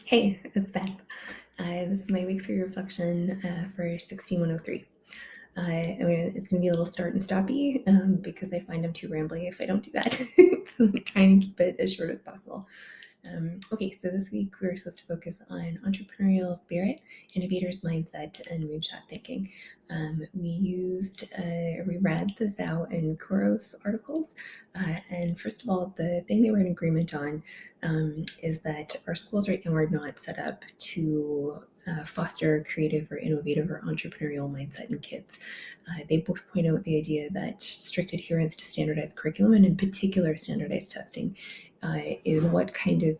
Hey, it's Beth. This is my week 3 reflection for 16103. It's going to be a little start and stoppy because I find I'm too rambly if I don't do that. So I'm trying to keep it as short as possible. Okay, so this week we're supposed to focus on entrepreneurial spirit, innovator's mindset, and moonshot thinking. We read the Zhao and Couros articles, and first of all, the thing they were in agreement on is that our schools right now are not set up to foster creative or innovative or entrepreneurial mindset in kids. They both point out the idea that strict adherence to standardized curriculum, and in particular standardized testing, is what kind of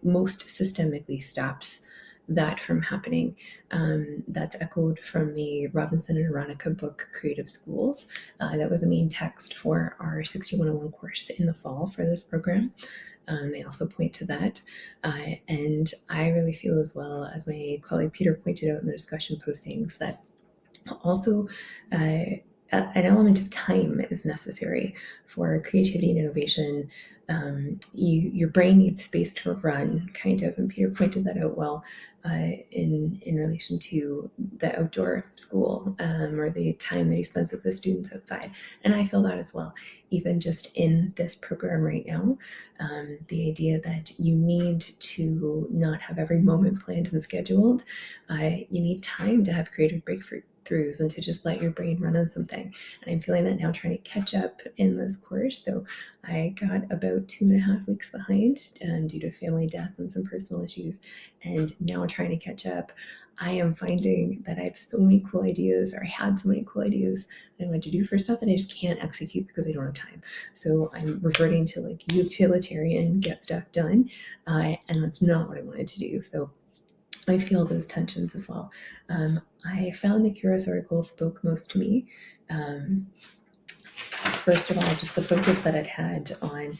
most systemically stops that from happening. That's echoed from the Robinson and Aronica book, Creative Schools. That was a main text for our 6101 course in the fall for this program. They also point to that. And I really feel, as well as my colleague Peter pointed out in the discussion postings, that also an element of time is necessary for creativity and innovation. Your brain needs space to run, kind of, and Peter pointed that out well in relation to the outdoor school or the time that he spends with the students outside. And I feel that as well, even just in this program right now. The idea that you need to not have every moment planned and scheduled. You need time to have creative breakthroughs and to just let your brain run on something. And I'm feeling that now, trying to catch up in this course. So I got about 2.5 weeks behind due to family death and some personal issues. And now trying to catch up, I am finding that I have so many cool ideas, or I had so many cool ideas that I wanted to do for stuff that I just can't execute because I don't have time. So I'm reverting to like utilitarian, get stuff done. And that's not what I wanted to do. So I feel those tensions as well. I found the Couros article spoke most to me. First of all, just the focus that it had on,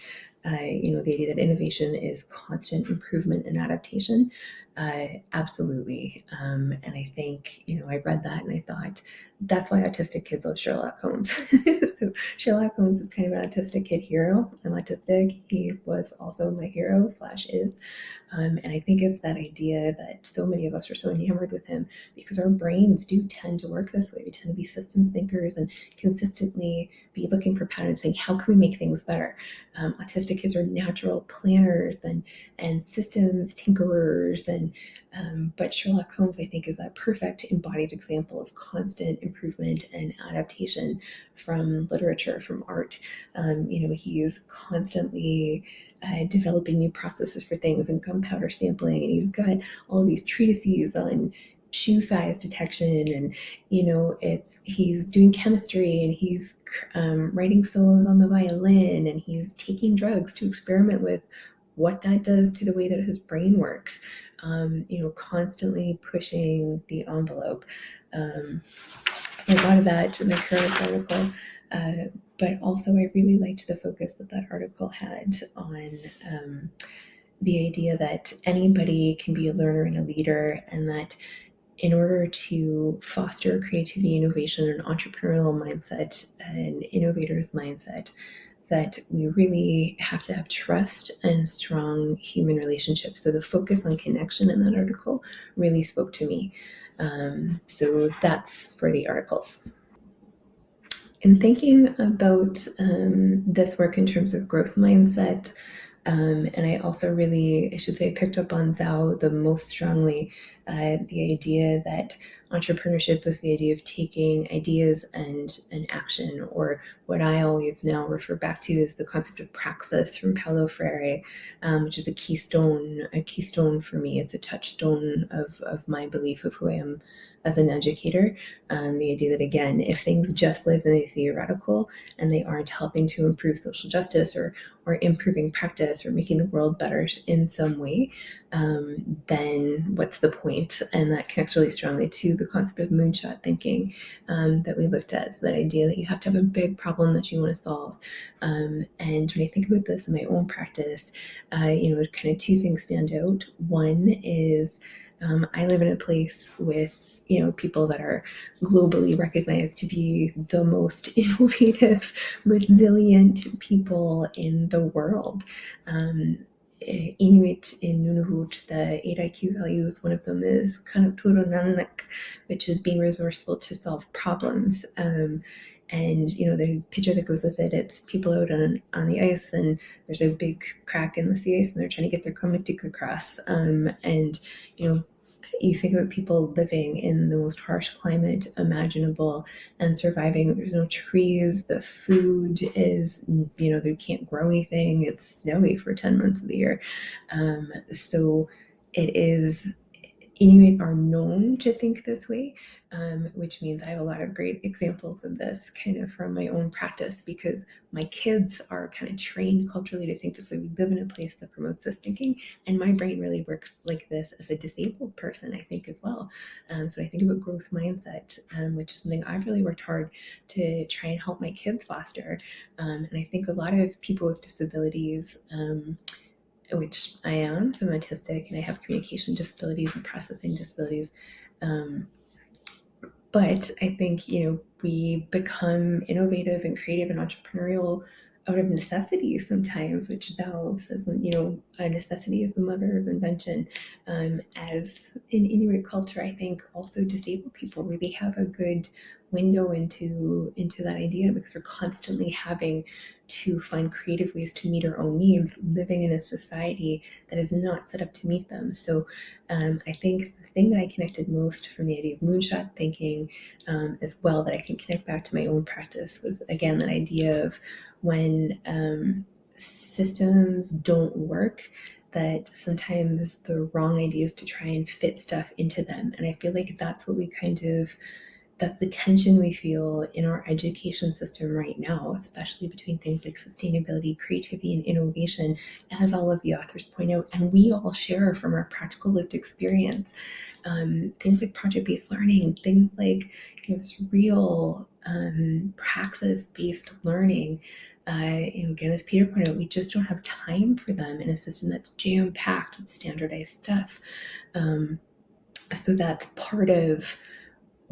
the idea that innovation is constant improvement and adaptation. Absolutely. And I think, I read that and I thought, that's why autistic kids love Sherlock Holmes. So Sherlock Holmes is kind of an autistic kid hero. I'm autistic. He was also my hero / is. And I think it's that idea that so many of us are so enamored with him because our brains do tend to work this way. We tend to be systems thinkers and consistently be looking for patterns, saying, how can we make things better? Autistic kids are natural planners and systems tinkerers. But Sherlock Holmes, I think, is that perfect embodied example of constant improvement and adaptation from literature, from art. He's constantly developing new processes for things and gunpowder sampling, and he's got all of these treatises on shoe size detection, and he's doing chemistry, and he's writing solos on the violin, and he's taking drugs to experiment with what that does to the way that his brain works. Constantly pushing the envelope. So I thought of that in the current article. But also, I really liked the focus that article had on the idea that anybody can be a learner and a leader, and that in order to foster creativity, innovation, and entrepreneurial mindset, and innovator's mindset, that we really have to have trust and strong human relationships. So the focus on connection in that article really spoke to me. So that's for the articles. In thinking about this work in terms of growth mindset, and I also I should say, picked up on Zhao the most strongly, the idea that entrepreneurship was the idea of taking ideas and action, or what I always now refer back to as the concept of praxis from Paulo Freire, which is a keystone for me. It's a touchstone of my belief of who I am as an educator. The idea that, again, if things just live in the theoretical and they aren't helping to improve social justice or improving practice or making the world better in some way, then what's the point? And that connects really strongly to the concept of moonshot thinking that we looked at. So that idea that you have to have a big problem that you want to solve. And when I think about this in my own practice, kind of two things stand out. One is I live in a place with people that are globally recognized to be the most innovative, resilient people in the world. Inuit in Nunavut, the 8 IQ values, one of them is Kanakturonanak, which is being resourceful to solve problems. And the picture that goes with it, it's people out on the ice, and there's a big crack in the sea ice, and they're trying to get their komitik across. And you think about people living in the most harsh climate imaginable and surviving. There's no trees. The food is, they can't grow anything. It's snowy for 10 months of the year. So it is, Inuit are known to think this way, which means I have a lot of great examples of this kind of from my own practice, because my kids are kind of trained culturally to think this way. We live in a place that promotes this thinking, and my brain really works like this as a disabled person, I think, as well. So I think about growth mindset, which is something I've really worked hard to try and help my kids foster. And I think a lot of people with disabilities, which I am, so I'm autistic and I have communication disabilities and processing disabilities. But I think, we become innovative and creative and entrepreneurial out of necessity sometimes, which Zhao says, a necessity is the mother of invention. As in Inuit culture, I think also disabled people really have a good window into that idea, because we're constantly having to find creative ways to meet our own needs, living in a society that is not set up to meet them. So I think the thing that I connected most from the idea of moonshot thinking, as well, that I can connect back to my own practice, was again that idea of when systems don't work, that sometimes the wrong idea is to try and fit stuff into them. And I feel like that's the tension we feel in our education system right now, especially between things like sustainability, creativity, and innovation, as all of the authors point out, and we all share from our practical lived experience. Things like project-based learning, things like this real praxis-based learning. Again, as Peter pointed out, we just don't have time for them in a system that's jam-packed with standardized stuff. So that's part of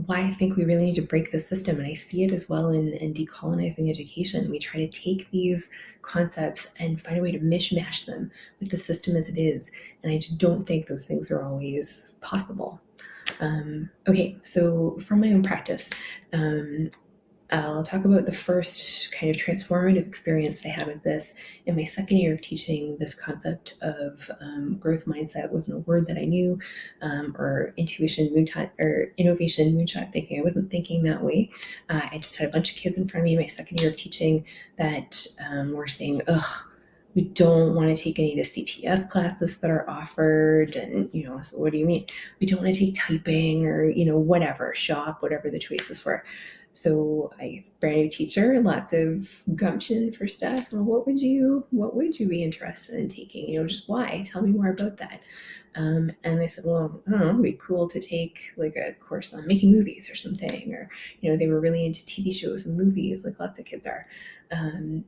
why I think we really need to break the system. And I see it as well in decolonizing education. We try to take these concepts and find a way to mishmash them with the system as it is. And I just don't think those things are always possible. Okay, so from my own practice, I'll talk about the first kind of transformative experience that I had with this. In my second year of teaching, this concept of growth mindset wasn't a word that I knew, or innovation, moonshot thinking. I wasn't thinking that way. I just had a bunch of kids in front of me in my second year of teaching that were saying, ugh, we don't want to take any of the CTS classes that are offered. And, so what do you mean? We don't want to take typing or, whatever, shop, whatever the choices were. So I, brand new teacher, lots of gumption for stuff. Well, what would you be interested in taking? Just why? Tell me more about that. And they said, well, I don't know, it'd be cool to take like a course on making movies or something. Or, they were really into TV shows and movies, like lots of kids are. And,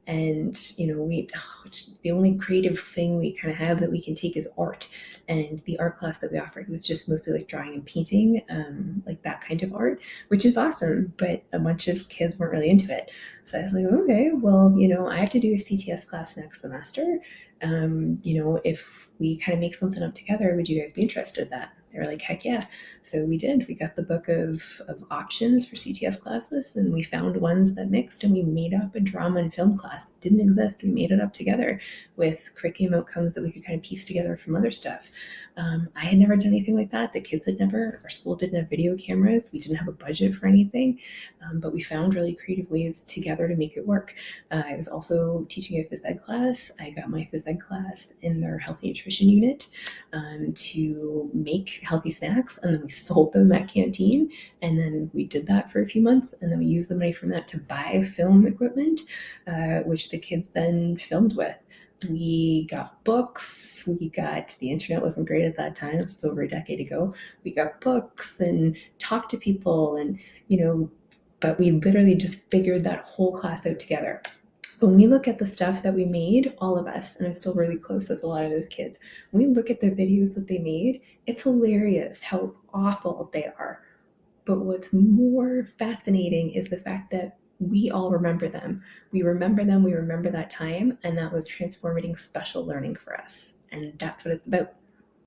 the only creative thing we kind of have that we can take is art. And the art class that we offered was just mostly like drawing and painting, like that kind of art, which is awesome. But a bunch of kids weren't really into it. So I was like, okay, well, I have to do a CTS class next semester. If we kind of make something up together, would you guys be interested in that? They were like, heck yeah. So we did. We got the book of options for CTS classes, and we found ones that mixed, and we made up a drama and film class. It didn't exist. We made it up together with curriculum outcomes that we could kind of piece together from other stuff. I had never done anything like that. The kids had never. Our school didn't have video cameras. We didn't have a budget for anything, but we found really creative ways together to make it work. I was also teaching a phys ed class. I got my phys ed class in their healthy nutrition unit to make healthy snacks, and then we sold them at canteen. And then we did that for a few months, and then we used the money from that to buy film equipment, which the kids then filmed with. We got books. The internet wasn't great at that time. This was over a decade ago. We got books and talked to people, and but we literally just figured that whole class out together. When we look at the stuff that we made, all of us, and I'm still really close with a lot of those kids, when we look at the videos that they made, it's hilarious how awful they are. But what's more fascinating is the fact that we all remember them. We remember them, we remember that time, and that was transformative special learning for us. and that's what it's about.